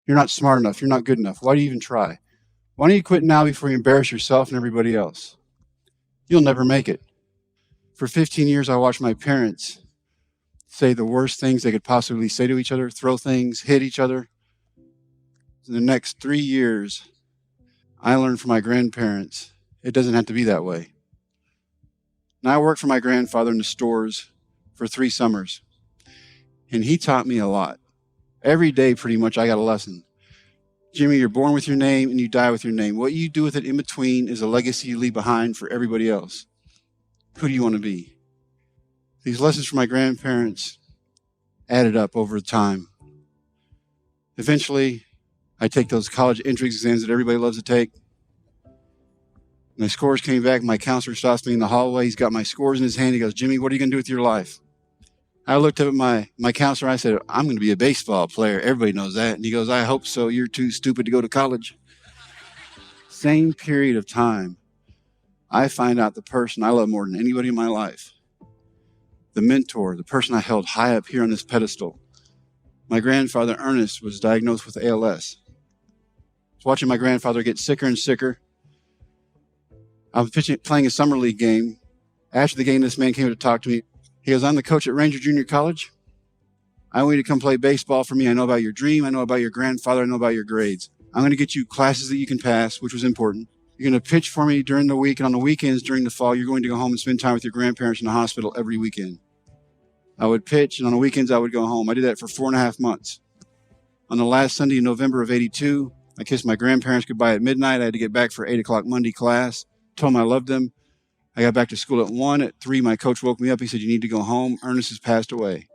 You're not smart enough. You're not good enough. Why do you even try? Why don't you quit now before you embarrass yourself and everybody else? You'll never make it. For 15 years, I watched my parents say the worst things they could possibly say to each other, throw things, hit each other. In the next 3 years, I learned from my grandparents it doesn't have to be that way. Now, I worked for my grandfather in the stores for 3 summers, and he taught me a lot. Every day, pretty much, I got a lesson. Jimmy, you're born with your name and you die with your name. What you do with it in between is a legacy you leave behind for everybody else. Who do you want to be? These lessons from my grandparents added up over time. Eventually, I take those college entrance exams that everybody loves to take. My scores came back. My counselor stops me in the hallway. He's got my scores in his hand. He goes, Jimmy, what are you going to do with your life? I looked up at my counselor. I said, I'm going to be a baseball player. Everybody knows that. And he goes, I hope so. You're too stupid to go to college. Same period of time, I find out the person I love more than anybody in my life, the mentor, the person I held high up here on this pedestal. My grandfather, Ernest, was diagnosed with ALS. I was watching my grandfather get sicker and sicker. I was playing a summer league game. After the game, this man came to talk to me. He goes, I'm the coach at Ranger Junior College. I want you to come play baseball for me. I know about your dream. I know about your grandfather. I know about your grades. I'm going to get you classes that you can pass, which was important. You're going to pitch for me during the week, and on the weekends during the fall, you're going to go home and spend time with your grandparents in the hospital every weekend. I would pitch, and on the weekends, I would go home. I did that for 4.5 months. On the last Sunday in November of '82, I kissed my grandparents goodbye at midnight. I had to get back for 8 o'clock Monday class. Told them I loved them. I got back to school at 1. At 3, my coach woke me up. He said, you need to go home. Ernest has passed away.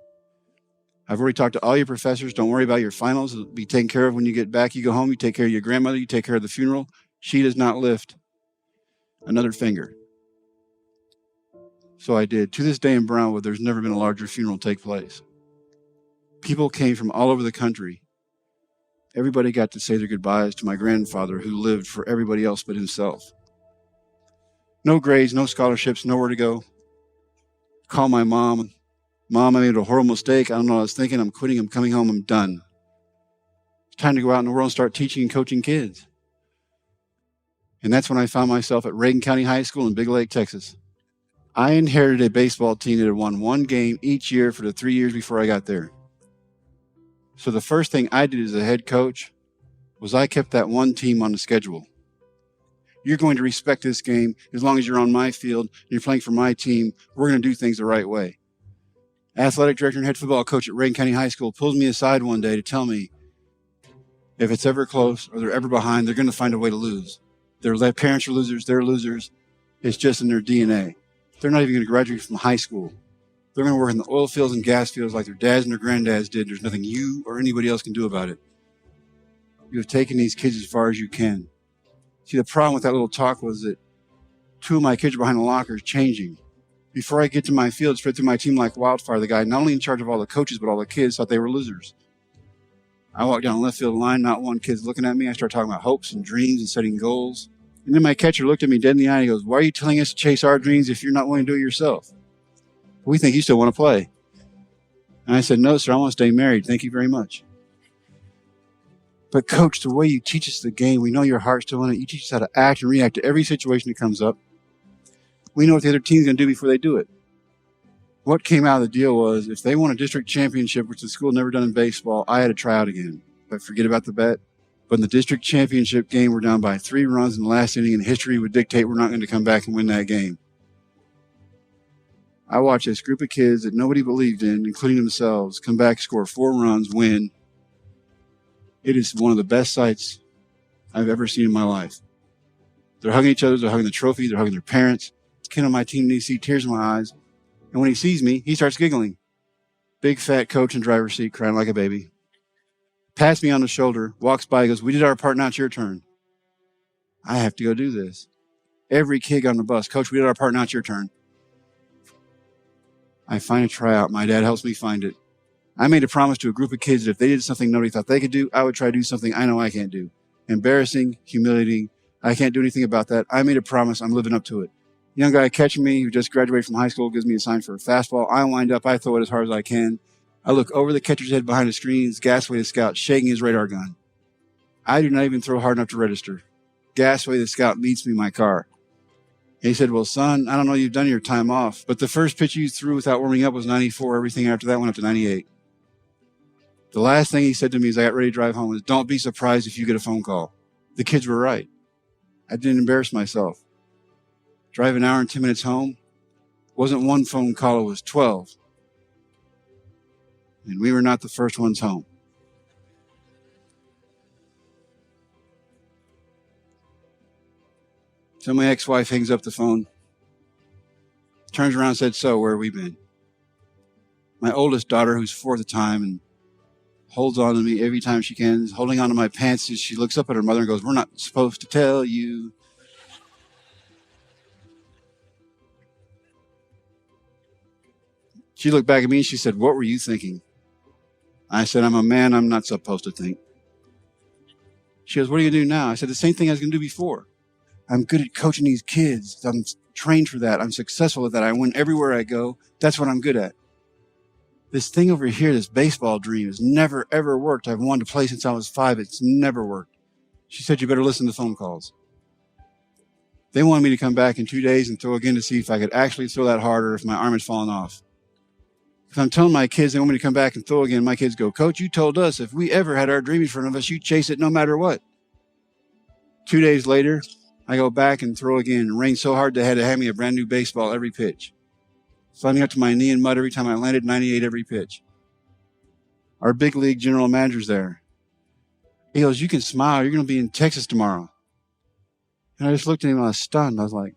I've already talked to all your professors. Don't worry about your finals. It'll be taken care of when you get back. You go home. You take care of your grandmother. You take care of the funeral. She does not lift another finger. So I did. To this day in Brownwood, there's never been a larger funeral take place. People came from all over the country. Everybody got to say their goodbyes to my grandfather who lived for everybody else but himself. No grades, no scholarships, nowhere to go. Call my mom. Mom, I made a horrible mistake. I don't know what I was thinking. I'm quitting. I'm coming home. I'm done. It's time to go out in the world and start teaching and coaching kids. And that's when I found myself at Reagan County High School in Big Lake, Texas. I inherited a baseball team that had won 1 game each year for the 3 years before I got there. So the first thing I did as a head coach was I kept that one team on the schedule. You're going to respect this game as long as you're on my field and you're playing for my team. We're going to do things the right way. Athletic director and head football coach at Reagan County High School pulls me aside one day to tell me if it's ever close or they're ever behind, they're going to find a way to lose. Their parents are losers. They're losers. It's just in their DNA. They're not even going to graduate from high school. They're going to work in the oil fields and gas fields like their dads and their granddads did. There's nothing you or anybody else can do about it. You have taken these kids as far as you can. See, the problem with that little talk was that 2 of my kids were behind the lockers changing. Before I get to my field, spread through my team like wildfire. The guy not only in charge of all the coaches, but all the kids thought they were losers. I walked down the left field line, not one kid's looking at me. I started talking about hopes and dreams and setting goals. And then my catcher looked at me dead in the eye and he goes, why are you telling us to chase our dreams if you're not willing to do it yourself? We think you still want to play. And I said, no, sir, I want to stay married. Thank you very much. But coach, the way you teach us the game, we know your heart's still in it. You teach us how to act and react to every situation that comes up. We know what the other team's going to do before they do it. What came out of the deal was if they won a district championship, which the school had never done in baseball, I had to try out again. But forget about the bet. But in the district championship game, we're down by 3 runs in the last inning, and history would dictate we're not going to come back and win that game. I watched this group of kids that nobody believed in, including themselves, come back, score 4 runs, win. It is one of the best sights I've ever seen in my life. They're hugging each other. They're hugging the trophy. They're hugging their parents. The kid on my team, you see tears in my eyes. And when he sees me, he starts giggling. Big fat coach in driver's seat, crying like a baby. Pats me on the shoulder, walks by, goes, we did our part, now it's your turn. I have to go do this. Every kid on the bus, coach, we did our part, now it's your turn. I find a tryout. My dad helps me find it. I made a promise to a group of kids that if they did something nobody thought they could do, I would try to do something I know I can't do. Embarrassing, humiliating. I can't do anything about that. I made a promise. I'm living up to it. Young guy catching me who just graduated from high school gives me a sign for a fastball. I wind up. I throw it as hard as I can. I look over the catcher's head behind the screen. He's gas weighted scout shaking his radar gun. I do not even throw hard enough to register. Gasway, the scout, meets me in my car. He said, well, son, I don't know, you've done your time off, but the first pitch you threw without warming up was 94. Everything after that went up to 98. The last thing he said to me as I got ready to drive home was, don't be surprised if you get a phone call. The kids were right. I didn't embarrass myself. Drive an hour and 10 minutes home. Wasn't one phone call, it was 12. And we were not the first ones home. So my ex-wife hangs up the phone, turns around and said, so where have we been? My oldest daughter, who's 4 at the time, and holds on to me every time she can, holding on to my pants as she looks up at her mother and goes, we're not supposed to tell you. She looked back at me and she said, what were you thinking? I said, I'm a man, I'm not supposed to think. She goes, what are you going to do now? I said, the same thing I was going to do before. I'm good at coaching these kids. I'm trained for that. I'm successful at that. I win everywhere I go. That's what I'm good at. This thing over here, this baseball dream, has never, ever worked. I've wanted to play since I was 5. It's never worked. She said, you better listen to phone calls. They wanted me to come back in 2 days and throw again to see if I could actually throw that harder if my arm had fallen off. If I'm telling my kids they want me to come back and throw again, my kids go, Coach, you told us if we ever had our dream in front of us, you'd chase it no matter what. 2 days later, I go back and throw again. It rained so hard they had to hand me a brand new baseball every pitch. Sliding up to my knee in mud every time I landed, 98 every pitch. Our big league general manager's there. He goes, you can smile. You're going to be in Texas tomorrow. And I just looked at him and I was stunned. I was like,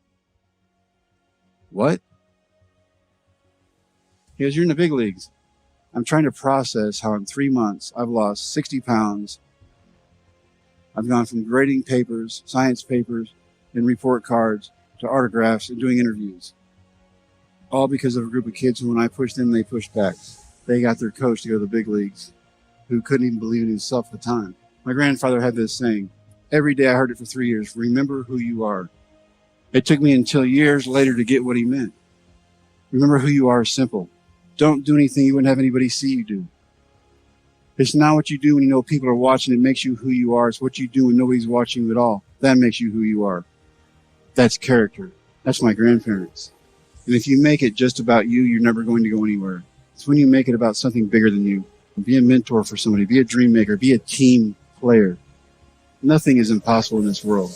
what? He goes, you're in the big leagues. I'm trying to process how in 3 months I've lost 60 pounds. I've gone from grading papers, science papers, and report cards to autographs and doing interviews. All because of a group of kids who, when I pushed them, they pushed back. They got their coach to go to the big leagues, who couldn't even believe in himself at the time. My grandfather had this saying. Every day I heard it for 3 years. Remember who you are. It took me until years later to get what he meant. Remember who you are is simple. Don't do anything you wouldn't have anybody see you do. It's not what you do when you know people are watching that makes you who you are. It's what you do when nobody's watching you at all. That makes you who you are. That's character. That's my grandparents. And if you make it just about you, you're never going to go anywhere. It's when you make it about something bigger than you. Be a mentor for somebody. Be a dream maker. Be a team player. Nothing is impossible in this world.